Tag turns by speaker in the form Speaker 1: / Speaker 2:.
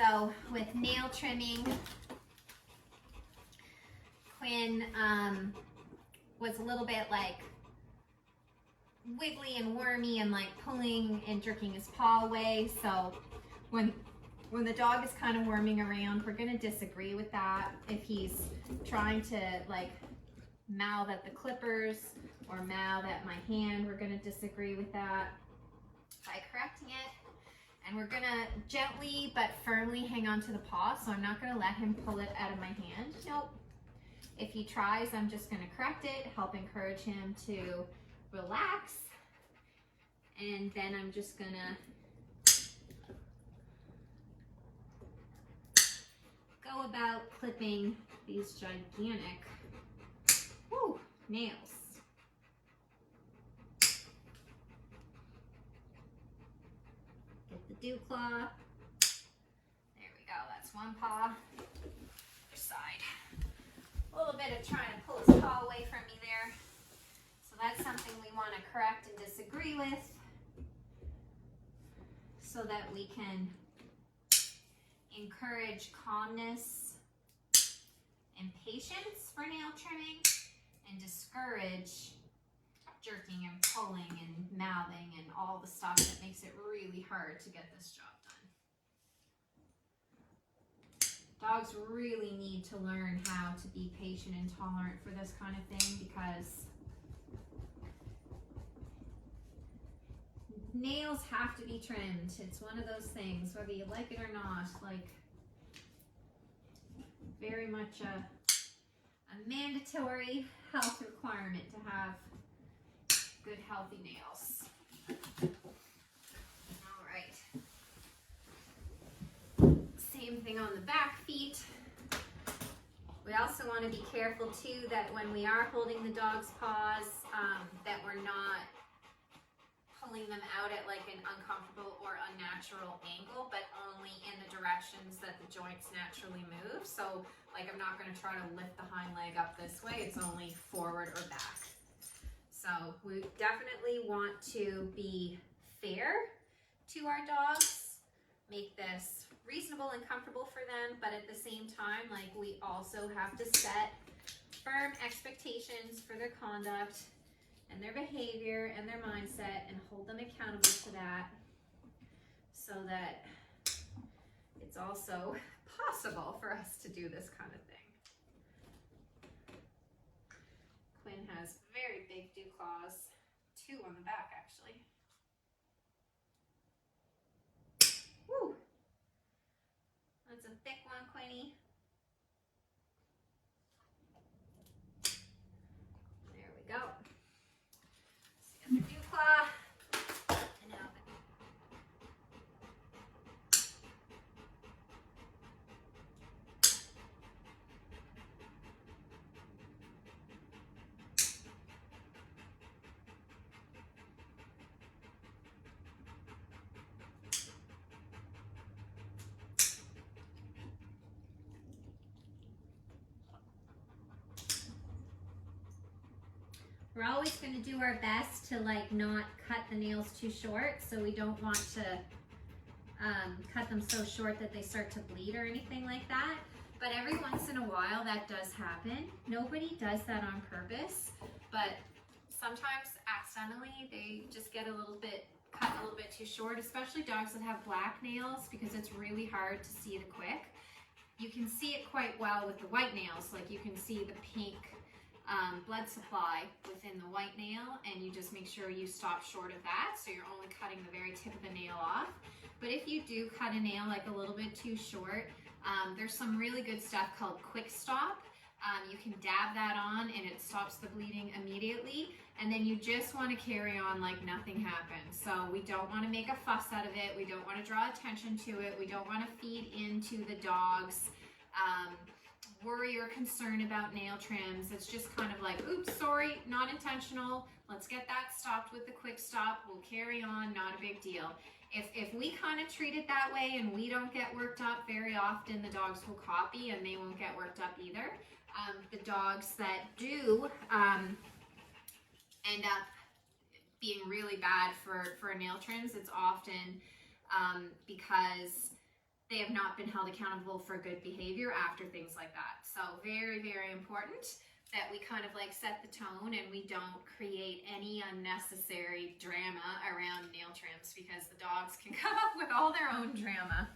Speaker 1: So with nail trimming, Quinn was a little bit like wiggly and wormy and like pulling and jerking his paw away. So when the dog is kind of worming around, we're gonna disagree with that. If he's trying to like mouth at the clippers or mouth at my hand, we're gonna disagree with that by correcting it. And we're gonna gently but firmly hang on to the paw, so I'm not gonna let him pull it out of my hand. Nope. If he tries, I'm just gonna correct it, help encourage him to relax. And then I'm just gonna go about clipping these gigantic nails. Get the dew claw. There we go, that's one paw. Other side. A little bit of trying to pull his paw away from me there. So that's something we want to correct and disagree with so that we can encourage calmness and patience for nail trimming and discourage jerking and pulling and mouthing and all the stuff that makes it really hard to get this job done. Dogs really need to learn how to be patient and tolerant for this kind of thing, because nails have to be trimmed. It's one of those things, whether you like it or not, like very much a mandatory health requirement to have good, healthy nails. All right. Same thing on the back feet. We also want to be careful too that when we are holding the dog's paws, that we're not pulling them out at like an uncomfortable or unnatural angle, but only in the directions that the joints naturally move. So like I'm not going to try to lift the hind leg up this way, it's only forward or back. So we definitely want to be fair to our dogs, make this reasonable and comfortable for them, but at the same time, like we also have to set firm expectations for their conduct and their behavior and their mindset and hold them accountable to that, so that it's also possible for us to do this kind of thing. Quinn has very big dew claws, 2 on the back actually. Woo! That's a thick one, Quinny. There we go. See the dew claw. And now we're always going to do our best to like not cut the nails too short, so we don't want to cut them so short that they start to bleed or anything like that. But every once in a while that does happen. Nobody does that on purpose, but sometimes accidentally they just get cut a little bit too short, especially dogs that have black nails, because it's really hard to see the quick. You can see it quite well with the white nails, like you can see the pink blood supply within the white nail, and you just make sure you stop short of that, so you're only cutting the very tip of the nail off. But if you do cut a nail like a little bit too short, there's some really good stuff called Quick Stop. You can dab that on and it stops the bleeding immediately, and then you just want to carry on like nothing happened. So we don't want to make a fuss out of it, we don't want to draw attention to it, we don't want to feed into the dog's worry or concern about nail trims. It's just kind of like, oops, sorry, not intentional. Let's get that stopped with the Quick Stop. We'll carry on, not a big deal. If we kind of treat it that way and we don't get worked up, very often the dogs will copy and they won't get worked up either. The dogs that do end up being really bad for nail trims, it's often because they have not been held accountable for good behavior after things like that. So very, very important that we kind of like set the tone and we don't create any unnecessary drama around nail trims, because the dogs can come up with all their own drama.